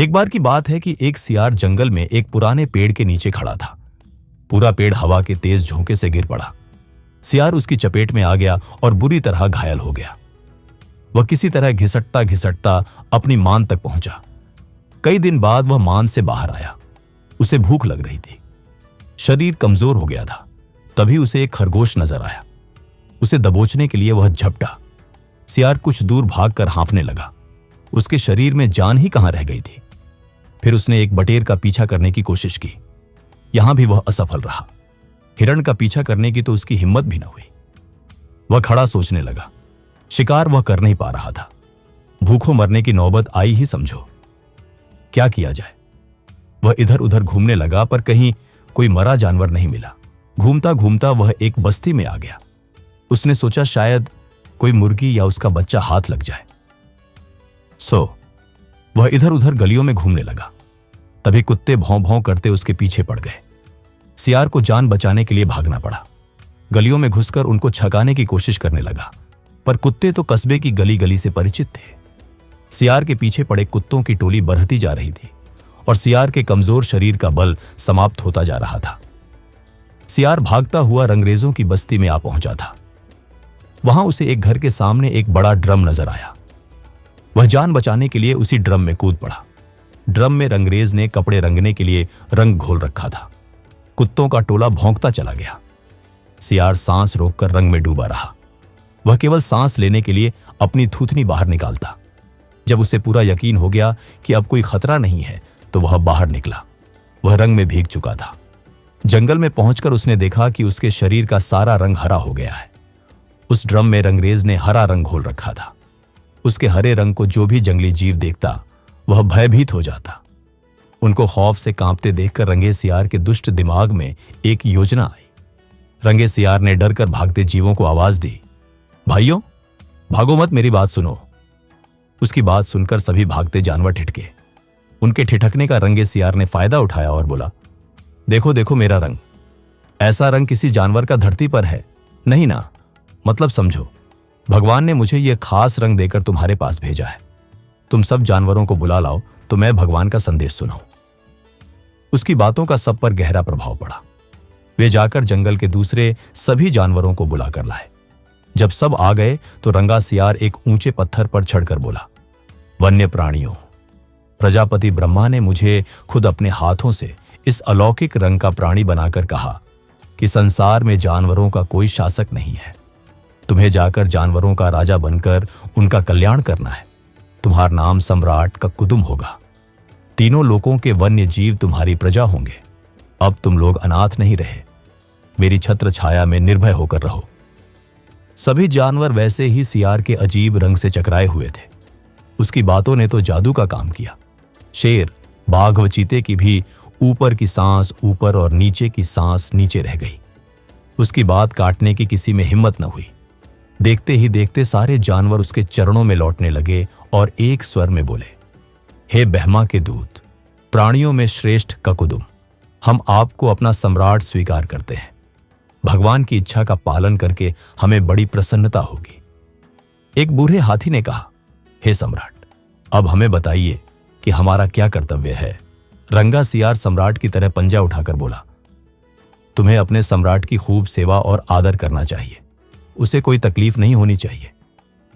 एक बार की बात है कि एक सियार जंगल में एक पुराने पेड़ के नीचे खड़ा था। पूरा पेड़ हवा के तेज झोंके से गिर पड़ा। सियार उसकी चपेट में आ गया और बुरी तरह घायल हो गया। वह किसी तरह घिसटता घिसटता अपनी मान तक पहुंचा। कई दिन बाद वह मान से बाहर आया। उसे भूख लग रही थी। शरीर कमजोर हो गया था। तभी उसे एक खरगोश नजर आया। उसे दबोचने के लिए वह झपटा। सियार कुछ दूर भागकर हाँफने लगा। उसके शरीर में जान ही कहां रह गई थी। फिर उसने एक बटेर का पीछा करने की कोशिश की। यहां भी वह असफल रहा। हिरण का पीछा करने की तो उसकी हिम्मत भी न हुई। वह खड़ा सोचने लगा। शिकार वह कर नहीं पा रहा था। भूखों मरने की नौबत आई ही समझो। क्या किया जाए? वह इधर उधर घूमने लगा, पर कहीं कोई मरा जानवर नहीं मिला। घूमता घूमता वह एक बस्ती में आ गया। उसने सोचा शायद कोई मुर्गी या उसका बच्चा हाथ लग जाए। वह इधर उधर गलियों में घूमने लगा। तभी कुत्ते भौं भौं करते उसके पीछे पड़ गए। सियार को जान बचाने के लिए भागना पड़ा। गलियों में घुसकर उनको छकाने की कोशिश करने लगा, पर कुत्ते तो कस्बे की गली गली से परिचित थे। सियार के पीछे पड़े कुत्तों की टोली बढ़ती जा रही थी और सियार के कमजोर शरीर का बल समाप्त होता जा रहा था। सियार भागता हुआ रंगरेजों की बस्ती में आ पहुंचा था। वहां उसे एक घर के सामने एक बड़ा ड्रम नजर आया। वह जान बचाने के लिए उसी ड्रम में कूद पड़ा। ड्रम में रंगरेज ने कपड़े रंगने के लिए रंग घोल रखा था। कुत्तों का टोला भौंकता चला गया। सियार सांस रोककर रंग में डूबा रहा। वह केवल सांस लेने के लिए अपनी थूथनी बाहर निकालता। जब उसे पूरा यकीन हो गया कि अब कोई खतरा नहीं है, तो वह बाहर निकला। वह रंग में भीग चुका था। जंगल में पहुंचकर उसने देखा कि उसके शरीर का सारा रंग हरा हो गया है। उस ड्रम में रंगरेज ने हरा रंग घोल रखा था। उसके हरे रंग को जो भी जंगली जीव देखता, वह भयभीत हो जाता। उनको खौफ से कांपते देखकर रंगे सियार के दुष्ट दिमाग में एक योजना आई। रंगे सियार ने डरकर भागते जीवों को आवाज दी, भाइयों, भागो मत, मेरी बात सुनो। उसकी बात सुनकर सभी भागते जानवर ठिठके। उनके ठिठकने का रंगे सियार ने फायदा उठाया और बोला, देखो देखो मेरा रंग। ऐसा रंग किसी जानवर का धरती पर है नहीं ना। मतलब समझो, भगवान ने मुझे यह खास रंग देकर तुम्हारे पास भेजा है। तुम सब जानवरों को बुला लाओ तो मैं भगवान का संदेश सुनाऊं। उसकी बातों का सब पर गहरा प्रभाव पड़ा। वे जाकर जंगल के दूसरे सभी जानवरों को बुलाकर लाए। जब सब आ गए तो रंगा सियार एक ऊंचे पत्थर पर चढ़कर बोला, वन्य प्राणियों, प्रजापति ब्रह्मा ने मुझे खुद अपने हाथों से इस अलौकिक रंग का प्राणी बनाकर कहा कि संसार में जानवरों का कोई शासक नहीं है। तुम्हें जाकर जानवरों का राजा बनकर उनका कल्याण करना है। तुम्हारा नाम सम्राट ककुदुम होगा। तीनों लोकों के वन्य जीव तुम्हारी प्रजा होंगे। अब तुम लोग अनाथ नहीं रहे। मेरी छत्र छाया में निर्भय होकर रहो। सभी जानवर वैसे ही सियार के अजीब रंग से चकराए हुए थे। उसकी बातों ने तो जादू का काम किया। शेर, बाघ व चीते की भी ऊपर की सांस ऊपर और नीचे की सांस नीचे रह गई। उसकी बात काटने की किसी में हिम्मत न हुई। देखते ही देखते सारे जानवर उसके चरणों में लौटने लगे और एक स्वर में बोले, हे ब्रह्मा के दूत, प्राणियों में श्रेष्ठ ककुदुम, हम आपको अपना सम्राट स्वीकार करते हैं। भगवान की इच्छा का पालन करके हमें बड़ी प्रसन्नता होगी। एक बूढ़े हाथी ने कहा, हे सम्राट, अब हमें बताइए कि हमारा क्या कर्तव्य है। रंगा सियार सम्राट की तरह पंजा उठाकर बोला, तुम्हें अपने सम्राट की खूब सेवा और आदर करना चाहिए। उसे कोई तकलीफ नहीं होनी चाहिए।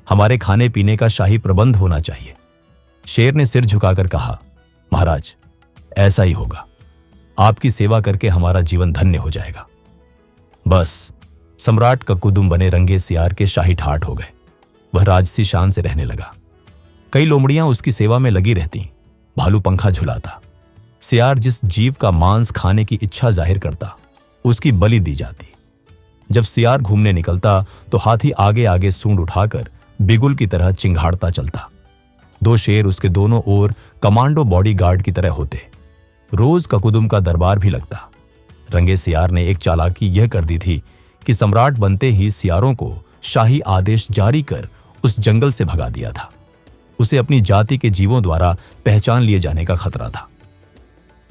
हमारे खाने पीने का शाही प्रबंध होना चाहिए। शेर ने सिर झुकाकर कहा, महाराज, ऐसा ही होगा। आपकी सेवा करके हमारा जीवन धन्य हो जाएगा। बस सम्राट ककुदुम बने रंगे सियार के शाही ठाट हो गए। वह राजसी शान से रहने लगा। कई लोमड़ियां उसकी सेवा में लगी रहती। भालू पंखा झुलाता। सियार जिस जीव का मांस खाने की इच्छा जाहिर करता, उसकी बलि दी जाती। जब सियार घूमने निकलता तो हाथी आगे आगे सूंड उठाकर बिगुल की तरह चिंघाड़ता चलता। दो शेर उसके दोनों ओर कमांडो बॉडीगार्ड की तरह होते। रोज ककुदुम का दरबार भी लगता। रंगे सियार ने एक चालाकी यह कर दी थी कि सम्राट बनते ही सियारों को शाही आदेश जारी कर उस जंगल से भगा दिया था। उसे अपनी जाति के जीवों द्वारा पहचान लिए जाने का खतरा था।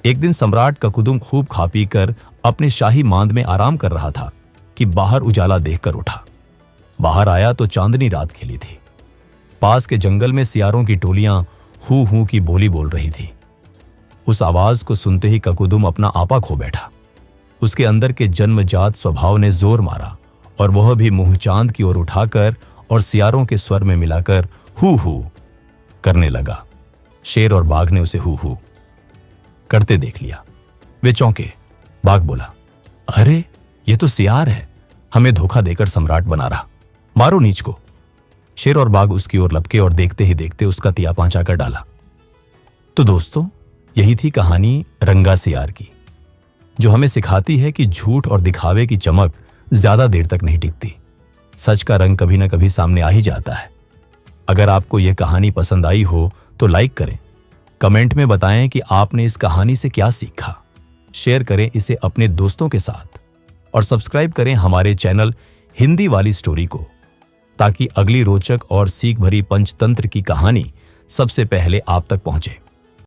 एक दिन सम्राट ककुदुम खूब खा पी कर अपने शाही मांद में आराम कर रहा था कि बाहर उजाला देखकर उठा। बाहर आया तो चांदनी रात खिली थी। पास के जंगल में सियारों की टोलियां हू हू की बोली बोल रही थी। उस आवाज को सुनते ही ककुदुम अपना आपा खो बैठा। उसके अंदर के जन्मजात स्वभाव ने जोर मारा और वह भी मुंह चांद की ओर उठाकर और सियारों के स्वर में मिलाकर हू हू करने लगा। शेर और बाघ ने उसे हू हू करते देख लिया। वे चौंके। बाघ बोला, अरे ये तो सियार है, हमें धोखा देकर सम्राट बना रहा, मारो नीच को। शेर और बाघ उसकी ओर लपके और देखते ही देखते उसका तिया पांचा कर डाला। तो दोस्तों, यही थी कहानी रंगा सियार की, जो हमें सिखाती है कि झूठ और दिखावे की चमक ज्यादा देर तक नहीं टिकती। सच का रंग कभी ना कभी सामने आ ही जाता है। अगर आपको यह कहानी पसंद आई हो तो लाइक करें, कमेंट में बताएं कि आपने इस कहानी से क्या सीखा, शेयर करें इसे अपने दोस्तों के साथ और सब्सक्राइब करें हमारे चैनल हिंदी वाली स्टोरी को, ताकि अगली रोचक और सीख भरी पंचतंत्र की कहानी सबसे पहले आप तक पहुंचे।